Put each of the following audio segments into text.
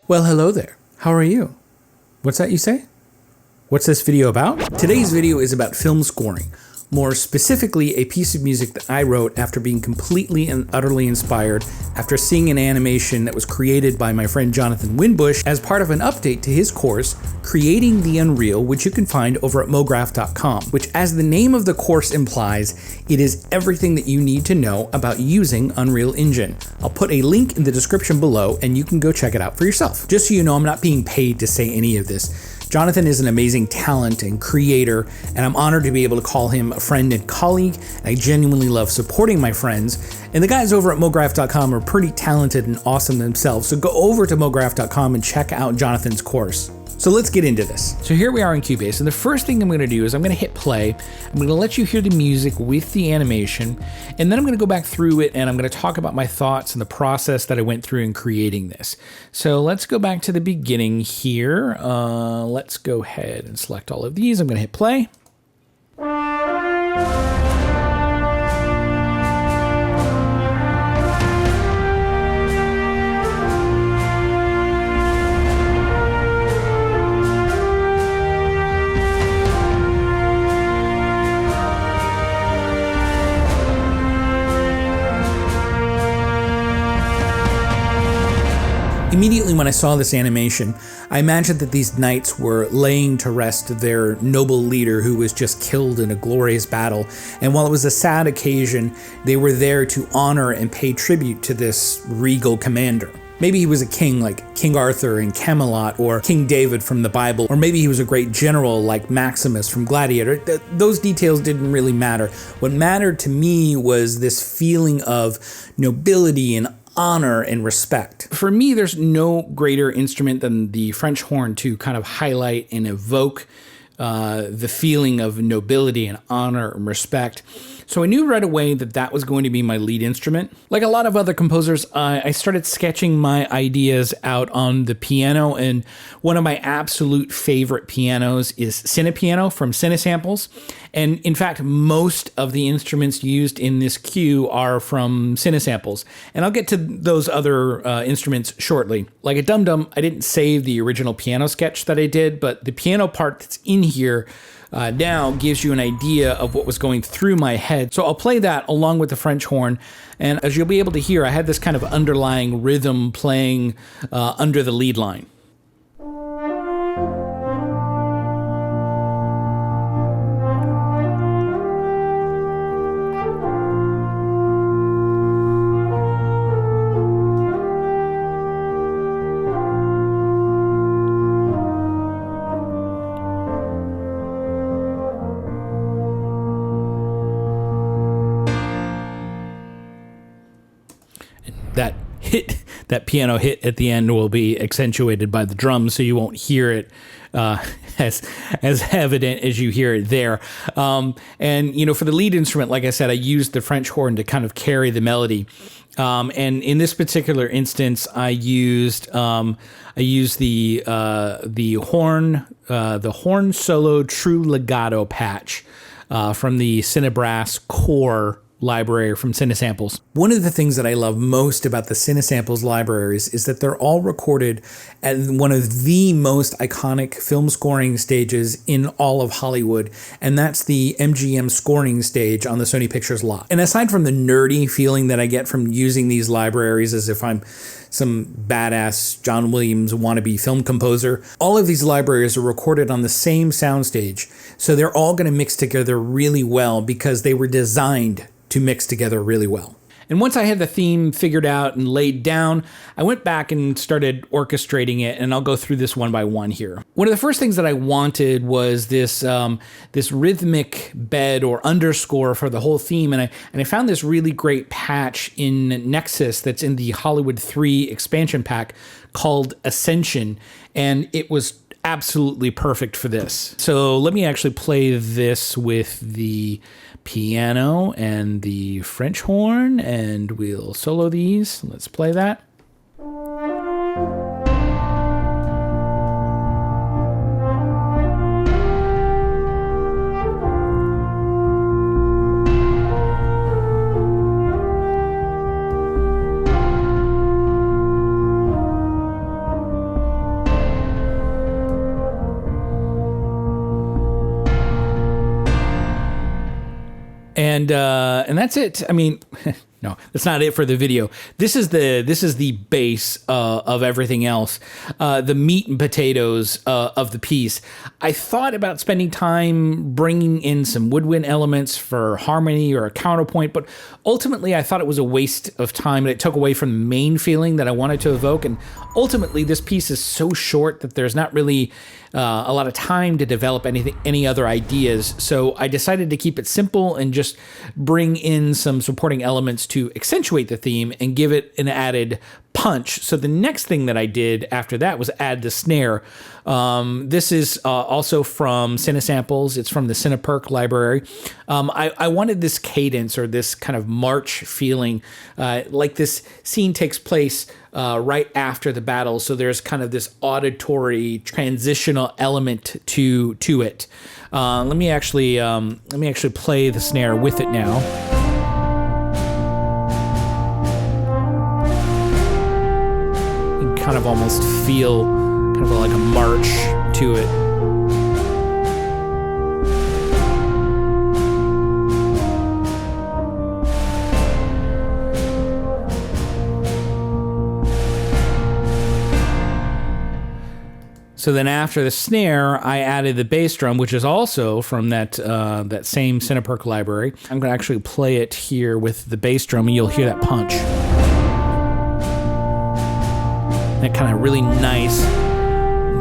Well, hello there. How are you? What's that you say? What's this video about? Today's video is about film scoring. More specifically, a piece of music that I wrote after being completely and utterly inspired after seeing an animation that was created by my friend Jonathan Winbush as part of an update to his course, Creating the Unreal, which you can find over at mograph.com, which, as the name of the course implies, it is everything that you need to know about using Unreal Engine. I'll put a link in the description below and you can go check it out for yourself. Just so you know, I'm not being paid to say any of this. Jonathan is an amazing talent and creator, and I'm honored to be able to call him a friend and colleague. I genuinely love supporting my friends, and the guys over at mograph.com are pretty talented and awesome themselves, so go over to mograph.com and check out Jonathan's course. So let's get into this. So here we are in Cubase, and the first thing I'm going to do is I'm going to hit play. I'm going to let you hear the music with the animation, and then I'm going to go back through it and I'm going to talk about my thoughts and the process that I went through in creating this. So let's go back to the beginning here. Let's go ahead and select all of these. I'm going to hit play. Immediately when I saw this animation, I imagined that these knights were laying to rest their noble leader who was just killed in a glorious battle, and while it was a sad occasion, they were there to honor and pay tribute to this regal commander. Maybe he was a king like King Arthur in Camelot, or King David from the Bible, or maybe he was a great general like Maximus from Gladiator. Those details didn't really matter. What mattered to me was this feeling of nobility and honor and respect. For me, there's no greater instrument than the French horn to kind of highlight and evoke the feeling of nobility and honor and respect. So I knew right away that that was going to be my lead instrument. Like a lot of other composers, I started sketching my ideas out on the piano, and one of my absolute favorite pianos is Cinepiano from Cinesamples. And in fact, most of the instruments used in this cue are from Cinesamples. And I'll get to those other instruments shortly. Like a dum-dum, I didn't save the original piano sketch that I did, but the piano part that's in here now gives you an idea of what was going through my head. So I'll play that along with the French horn. And as you'll be able to hear, I had this kind of underlying rhythm playing under the lead line. That piano hit at the end will be accentuated by the drums, so you won't hear it as evident as you hear it there. And you know, for the lead instrument, like I said, I used the French horn to kind of carry the melody. And in this particular instance, I used the horn solo true legato patch from the CineBrass core library from Cinesamples. One of the things that I love most about the Cinesamples libraries is that they're all recorded at one of the most iconic film scoring stages in all of Hollywood, and that's the MGM scoring stage on the Sony Pictures lot. And aside from the nerdy feeling that I get from using these libraries as if I'm some badass John Williams wannabe film composer, all of these libraries are recorded on the same soundstage, so they're all going to mix together really well because they were designed to mix together really well. And once I had the theme figured out and laid down, I went back and started orchestrating it, and I'll go through this one by one here. One of the first things that I wanted was this rhythmic bed or underscore for the whole theme, and I found this really great patch in Nexus that's in the Hollywood 3 expansion pack called Ascension, and it was absolutely perfect for this. So let me actually play this with the piano and the French horn, and we'll solo these. Let's play that. And that's it. I mean, no, that's not it for the video. This is the base of everything else, the meat and potatoes of the piece. I thought about spending time bringing in some woodwind elements for harmony or a counterpoint, but ultimately I thought it was a waste of time and it took away from the main feeling that I wanted to evoke. And ultimately, this piece is so short that there's not really a lot of time to develop any other ideas. So I decided to keep it simple and just bring in some supporting elements to accentuate the theme and give it an added punch. So the next thing that I did after that was add the snare. This is also from Cinesamples. It's from the CinePerc library. I wanted this cadence or this kind of march feeling, like this scene takes place right after the battle. So there's kind of this auditory transitional element to it. Let me actually play the snare with it now. Kind of almost feel kind of like a march to it. So then after the snare, I added the bass drum, which is also from that same CinePerc library. I'm going to actually play it here with the bass drum, and you'll hear that punch. That kind of really nice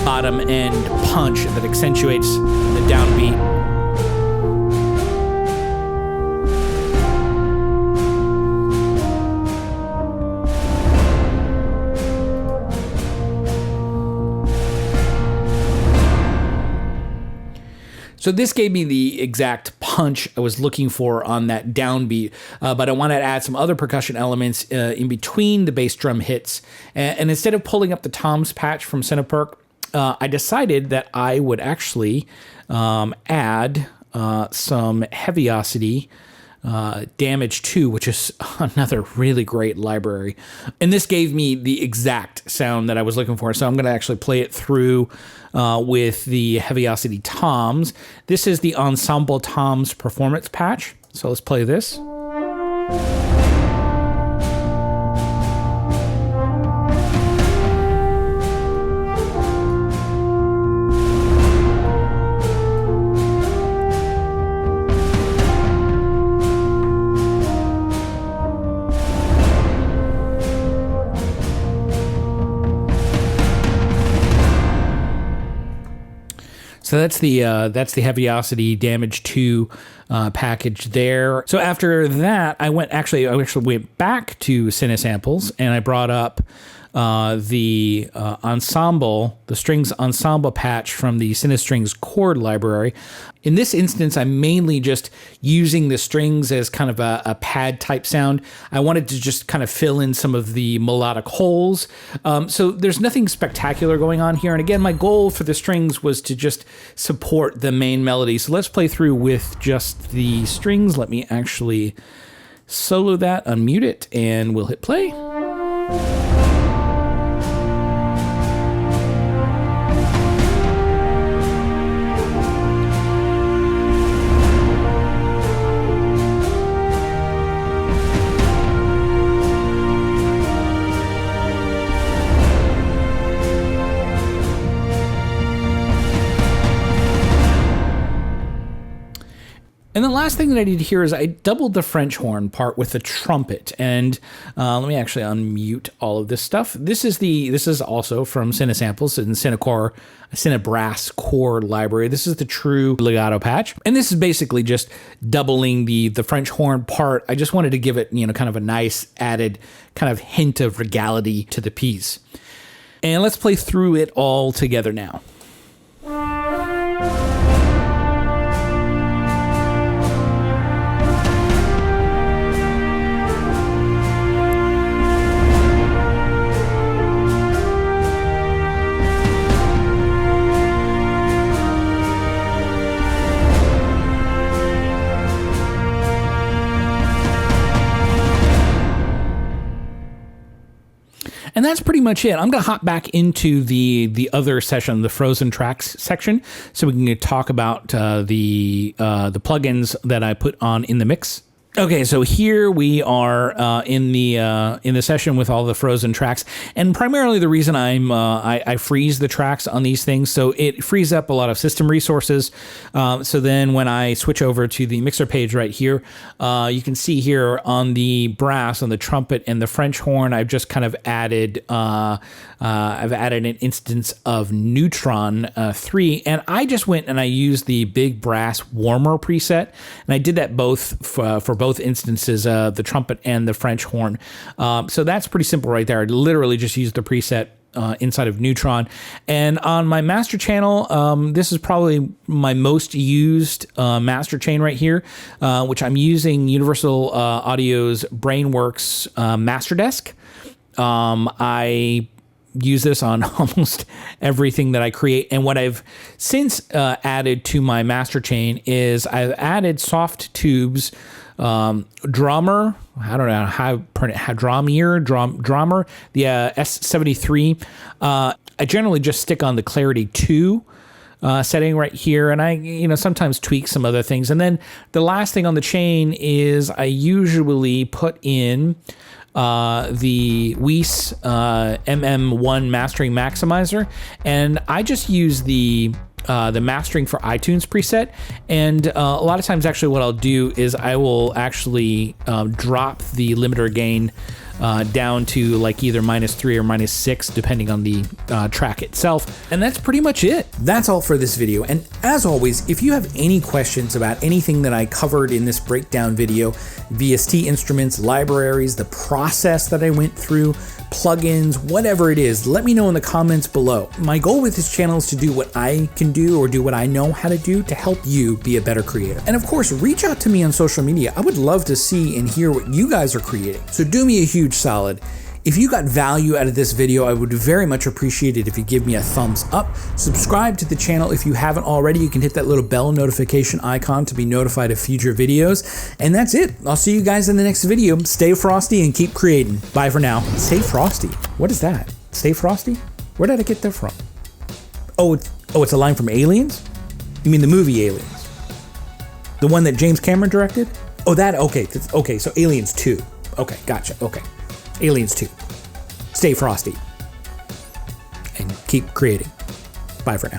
bottom end punch that accentuates the downbeat. So this gave me the exact punch I was looking for on that downbeat, but I wanted to add some other percussion elements in between the bass drum hits. And instead of pulling up the toms patch from CinePerc, I decided that I would actually add some heaviosity Damage 2, which is another really great library. And this gave me the exact sound that I was looking for. So I'm going to actually play it through with the Heaviosity toms. This is the Ensemble Toms Performance patch. So let's play this. So that's the Heaviosity Damage 2 package there. So after that, I actually went back to Cinesamples and I brought up the strings ensemble patch from the CineStrings chord library. In this instance, I'm mainly just using the strings as kind of a pad type sound. I wanted to just kind of fill in some of the melodic holes. So there's nothing spectacular going on here. And again, my goal for the strings was to just support the main melody. So let's play through with just the strings. Let me actually solo that, unmute it, and we'll hit play. And the last thing that I did here is I doubled the French horn part with the trumpet. And let me actually unmute all of this stuff. This is also from Cinesamples and CineBrass chord library. This is the true legato patch. And this is basically just doubling the French horn part. I just wanted to give it, kind of a nice added kind of hint of regality to the piece. And let's play through it all together now. And that's pretty much it. I'm going to hop back into the other session, the frozen tracks section, so we can talk about the plugins that I put on in the mix. Okay, so here we are in the session with all the frozen tracks, and primarily the reason I freeze the tracks on these things, so it frees up a lot of system resources. So then when I switch over to the mixer page right here, you can see here on the brass, on the trumpet and the French horn, I've just kind of added an instance of Neutron 3, and I just went and I used the big brass warmer preset, and I did that both for both instances, the trumpet and the French horn. So that's pretty simple right there. I literally just used the preset inside of Neutron. And on my master channel, this is probably my most used master chain right here, which I'm using Universal Audio's BrainWorks Master Desk. I use this on almost everything that I create. And what I've since added to my master chain is I've added soft tubes, drummer, I don't know how drummer, the S73. I generally just stick on the Clarity 2 setting right here, and I sometimes tweak some other things. And then the last thing on the chain is I usually put in the Weiss MM1 mastering maximizer, and I just use the mastering for iTunes preset. And a lot of times actually what I'll do is I will actually drop the limiter gain down to like either -3 or -6 depending on the track itself. And that's pretty much it. That's all for this video. And as always, if you have any questions about anything that I covered in this breakdown video, VST instruments, libraries, the process that I went through, plugins, whatever it is, let me know in the comments below. My goal with this channel is to do what I can do, or do what I know how to do, to help you be a better creator. And of course, reach out to me on social media. I would love to see and hear what you guys are creating. So do me a huge solid. If you got value out of this video, I would very much appreciate it if you give me a thumbs up. Subscribe to the channel if you haven't already. You can hit that little bell notification icon to be notified of future videos. And that's it. I'll see you guys in the next video. Stay frosty and keep creating. Bye for now. Stay frosty. What is that? Stay frosty? Where did I get that from? Oh, it's a line from Aliens? You mean the movie Aliens? The one that James Cameron directed? Oh, that, okay. Okay, so Aliens 2. Okay, gotcha, okay. Aliens 2. Stay frosty. And keep creating. Bye for now.